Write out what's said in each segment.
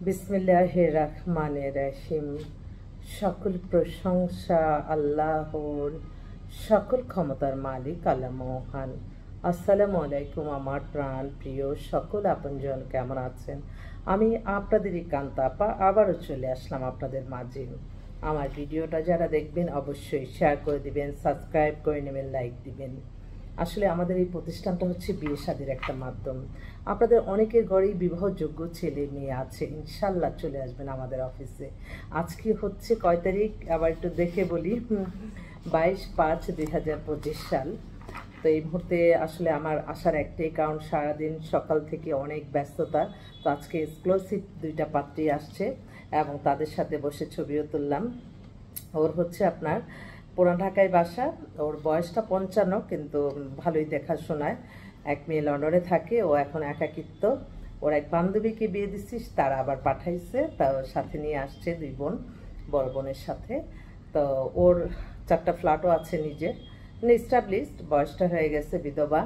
বিসমিল্লাহির রহমানির রহিম। সকল প্রশংসা আল্লাহর, সকল ক্ষমতার মালিক আল্লাহ মহান। আসসালামু আলাইকুম আমার প্রাণ প্রিয় সকল আপনজন, কেমন আছেন? আমি আপনাদেরই কান্তা আপা আবারও চলে আসলাম আপনাদের মাঝে। আমার ভিডিওটা যারা দেখবেন অবশ্যই শেয়ার করে দিবেন, সাবস্ক্রাইব করে নেবেন, লাইক দিবেন। আসলে আমাদের এই প্রতিষ্ঠানটা হচ্ছে বিয়ে শাদীর একটা মাধ্যম। আপনাদের অনেকের ঘরেই বিবাহযোগ্য ছেলে মেয়ে আছে, ইনশাল্লাহ চলে আসবেন আমাদের অফিসে। আজকে হচ্ছে কয় তারিখ আবার একটু দেখে বলি, 22/5/2025 সাল। তো এই মুহূর্তে আসলে আমার আসার একটাই কারণ, সারাদিন সকাল থেকে অনেক ব্যস্ততা। তো আজকে এক্সক্লুসিভ দুইটা পাত্রী আসছে এবং তাদের সাথে বসে ছবিও তুললাম। ওর হচ্ছে আপনার পুরান ঢাকায় বাসা, ওর বয়সটা 55, কিন্তু ভালোই দেখাশোনায়। এক মেয়ে লন্ডনে থাকে, ও এখন একাকিত্ব। ওর এক বান্ধবীকে বিয়ে দিচ্ছিস, তারা আবার পাঠাইছে, তার সাথে নিয়ে আসছে 2 বোন, বড় বোনের সাথে। তো ওর 4টা ফ্ল্যাটও আছে নিজের, মানে এস্টাবলিশড, বয়সটা হয়ে গেছে, বিধবা।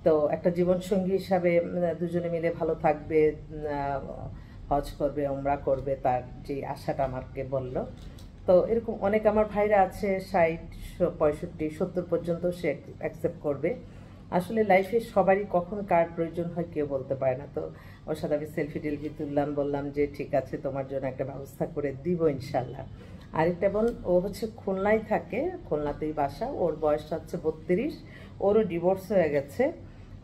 তো একটা জীবনসঙ্গী হিসাবে দুজনে মিলে ভালো থাকবে, হজ করবে, উমরা করবে, তার যে আশাটা আমাকে বলল। তো এরকম অনেক আমার ভাইরা আছে, 60, 65, 70 পর্যন্ত সে অ্যাকসেপ্ট করবে। আসলে লাইফে সবারই কখন কার প্রয়োজন হয় কেউ বলতে পারে না। তো ওর সাথে আমি সেলফি টেলফি তুললাম, বললাম যে ঠিক আছে, তোমার জন্য একটা ব্যবস্থা করে দিব ইনশাল্লাহ। আরেকটা বোন, ও হচ্ছে খুলনায় থাকে, খুলনাতেই বাসা, ওর বয়সটা হচ্ছে 32, ওরও ডিভোর্স হয়ে গেছে।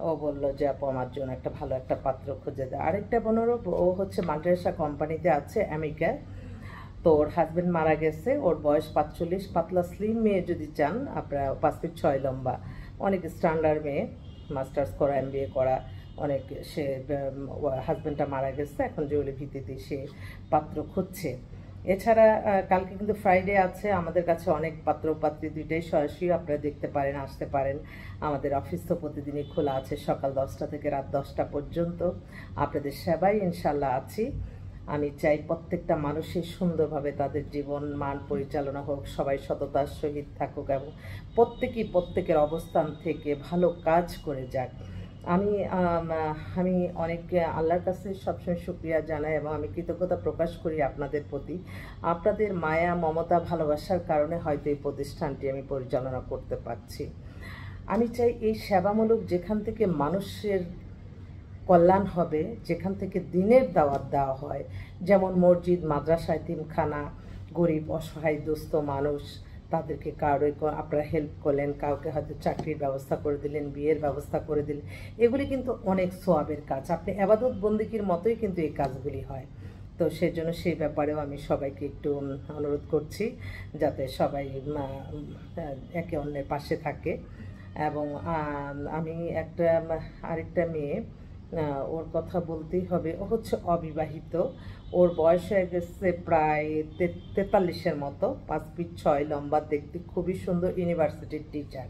ও বললো যে আপু আমার জন্য একটা ভালো একটা পাত্র খুঁজে দেয়। আরেকটা বোনেরও, ও হচ্ছে মাল্টিনেশনাল কোম্পানিতে আছে আমেরিকায়। তো ওর হাজব্যান্ড মারা গেছে, ওর বয়স 45, পাতলা স্লিম মেয়ে যদি চান আপনারা, 5 ফিট 6 লম্বা, অনেক স্ট্যান্ডার্ড মেয়ে, মাস্টার্স করা, MBA করা, অনেক। সে হাজব্যান্ডটা মারা গেছে, এখন জরুরি ভিত্তিতে সে পাত্র খুঁজছে। এছাড়া কালকে কিন্তু ফ্রাইডে আছে, আমাদের কাছে অনেক পাত্র পাত্রী দুইটাই সরাসরি আপনারা দেখতে পারেন, আসতে পারেন। আমাদের অফিস তো প্রতিদিনই খোলা আছে, সকাল 10টা থেকে রাত 10টা পর্যন্ত। আপনাদের সেবায় ইনশাল্লাহ আছি। আমি চাই প্রত্যেকটা মানুষের সুন্দরভাবে তাদের জীবন মান পরিচালনা হোক, সবাই সততার সহিত থাকুক এবং প্রত্যেকেই প্রত্যেকের অবস্থান থেকে ভালো কাজ করে যাক। আমি আমি অনেক আল্লাহর কাছে সবসময় শুকরিয়া জানাই এবং আমি কৃতজ্ঞতা প্রকাশ করি আপনাদের প্রতি। আপনাদের মায়া মমতা ভালোবাসার কারণে হয়তো এই প্রতিষ্ঠানটি আমি পরিচালনা করতে পারছি। আমি চাই এই সেবামূলক, যেখান থেকে মানুষের কল্যাণ হবে, যেখান থেকে দিনের দাওয়াত দেওয়া হয়, যেমন মসজিদ, মাদ্রাসা, এতিমখানা, গরিব অসহায় দুস্থ মানুষ, তাদেরকে কারোর আপনারা হেল্প করলেন, কাউকে হয়তো চাকরির ব্যবস্থা করে দিলেন, বিয়ের ব্যবস্থা করে দিলেন, এগুলি কিন্তু অনেক সোয়াবের কাজ। আপনি ইবাদত বন্দেগীর মতোই কিন্তু এই কাজগুলি হয়। তো সেজন্য সেই ব্যাপারেও আমি সবাইকে একটু অনুরোধ করছি, যাতে সবাই একে অন্যের পাশে থাকে। এবং আমি আরেকটা মেয়ে, ওর কথা বলতেই হবে। ও হচ্ছে অবিবাহিত, ওর বয়স হয়ে গেছে প্রায় 43-এর মতো, 5 ফিট 6 লম্বা, দেখতে খুবই সুন্দর, ইউনিভার্সিটির টিচার।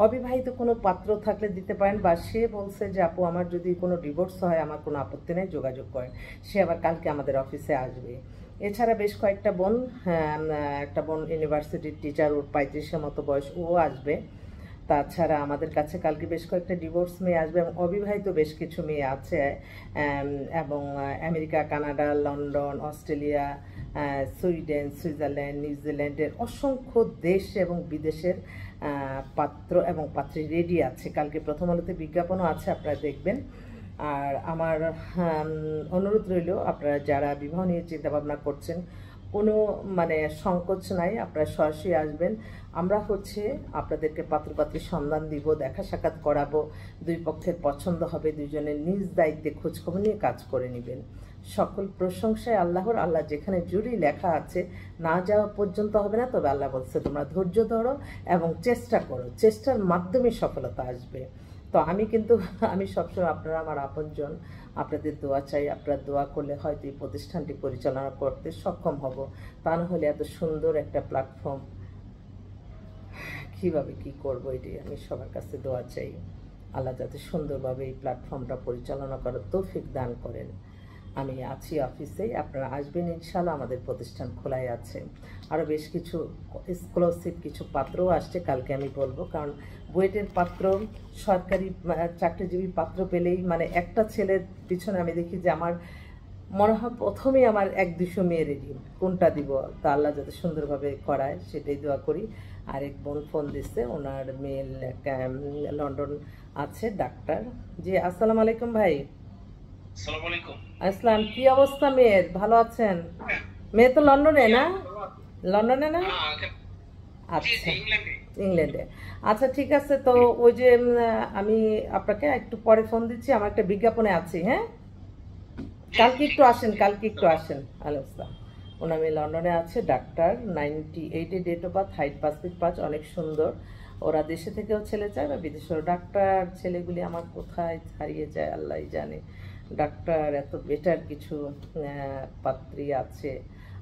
অবিবাহিত কোনো পাত্র থাকলে দিতে পারেন, বা সে বলছে যে আপু আমার যদি কোনো ডিভোর্স হয় আমার কোনো আপত্তি নেই, যোগাযোগ করেন। সে আবার কালকে আমাদের অফিসে আসবে। এছাড়া বেশ কয়েকটা বোন, একটা বোন ইউনিভার্সিটির টিচার, ওর 35-এর মতো বয়স, ও আসবে। তাছাড়া আমাদের কাছে কালকে বেশ কয়েকটা ডিভোর্স মেয়ে আসবে এবং অবিবাহিত বেশ কিছু মেয়ে আছে। এবং America, Canada, London, Australia, Sweden, Switzerland, নিউজিল্যান্ডের অসংখ্য দেশ এবং বিদেশের পাত্র এবং পাত্রী রেডি আছে। কালকে প্রথম আলোতে বিজ্ঞাপনও আছে, আপনারা দেখবেন। আর আমার অনুরোধ রইল, আপনারা যারা বিবাহ নিয়ে চিন্তাভাবনা করছেন, কোনো সংকোচ নাই, আপনারা সরাসরি আসবেন। আমরা হচ্ছে আপনাদেরকে পাত্রপাত্রীর সন্ধান দিব, দেখা সাক্ষাৎ করাবো, 2 পক্ষের পছন্দ হবে, দুজনের নিজ দায়িত্বে খোঁজখবর নিয়ে কাজ করে নেবেন। সকল প্রশংসায় আল্লাহর। আল্লাহ যেখানে জুড়ি লেখা আছে না যাওয়া পর্যন্ত হবে না, তবে আল্লাহ বলছে তোমরা ধৈর্য ধরো এবং চেষ্টা করো, চেষ্টার মাধ্যমে সফলতা আসবে। তো আমি সবসময়, আপনারা আমার আপনজন, আপনাদের দোয়া চাই। আপনারা দোয়া করলে হয়তো এই প্রতিষ্ঠানটি পরিচালনা করতে সক্ষম হব, তা না হলে এত সুন্দর একটা প্ল্যাটফর্ম কীভাবে কী করবো, এটাই আমি সবার কাছে দোয়া চাই। আল্লাহ যাতে সুন্দরভাবে এই প্ল্যাটফর্মটা পরিচালনা করার তৌফিক দান করেন। আমি আছি অফিসেই, আপনারা আসবেন ইনশাল্লাহ, আমাদের প্রতিষ্ঠান খোলাই আছে। আরও বেশ কিছু এক্সক্লুসিভ কিছু পাত্রও আসছে, কালকে আমি বলবো। কারণ বুয়েটের পাত্র, সরকারি চাকরিজীবী পাত্র পেলেই, একটা ছেলের পিছনে আমি দেখি যে আমার মনে হয় প্রথমেই আমার 1-200 মেয়ে রেডি, কোনটা দিব, তা আল্লাহ যাতে সুন্দরভাবে করায় সেটাই দোয়া করি। আরেক বোন ফোন দিচ্ছে, ওনার মেল লন্ডন আছে ডাক্তার। জি আসসালামু আলাইকুম ভাই। আসসালামু আলাইকুম। আসসালাম, কি অবস্থা মেয়ের, ভালো আছেন? মেয়ে তো লন্ডনে না? লন্ডনে না? আচ্ছা, ইংল্যান্ডে। আচ্ছা ঠিক আছে, তো ওই যে আমি আপনাকে একটু পরে ফোন দিচ্ছি, আমার একটা বিজ্ঞাপনে আছি। হ্যাঁ, কালকে একটু আসেন, কালকে একটু আসেন। আলাইকুম। ওনার মেয়ে লন্ডনে আছে doctor, 98 date of birth, height 5 feet 5, অনেক সুন্দর। ওরা দেশে থেকেও ছেলে চায় বা বিদেশেও। ডাক্তার ছেলেগুলি আমার কোথায় হারিয়ে যায় আল্লাহই জানে। ডাক্তার এত বেটার কিছু পাত্রী আছে।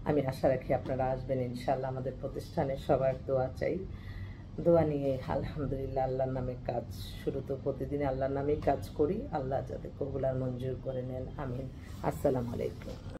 আমি আশা রাখি আপনারা আসবেন ইনশাল্লাহ। আমাদের প্রতিষ্ঠানে সবার দোয়া চাই। দোয়া নিয়ে আলহামদুলিল্লাহ আল্লাহর নামে কাজ শুরু, তো প্রতিদিন আল্লাহর নামেই কাজ করি। আল্লাহ যাতে কবুল আর মঞ্জুর করে নেন, আমিন। আসসালামু আলাইকুম।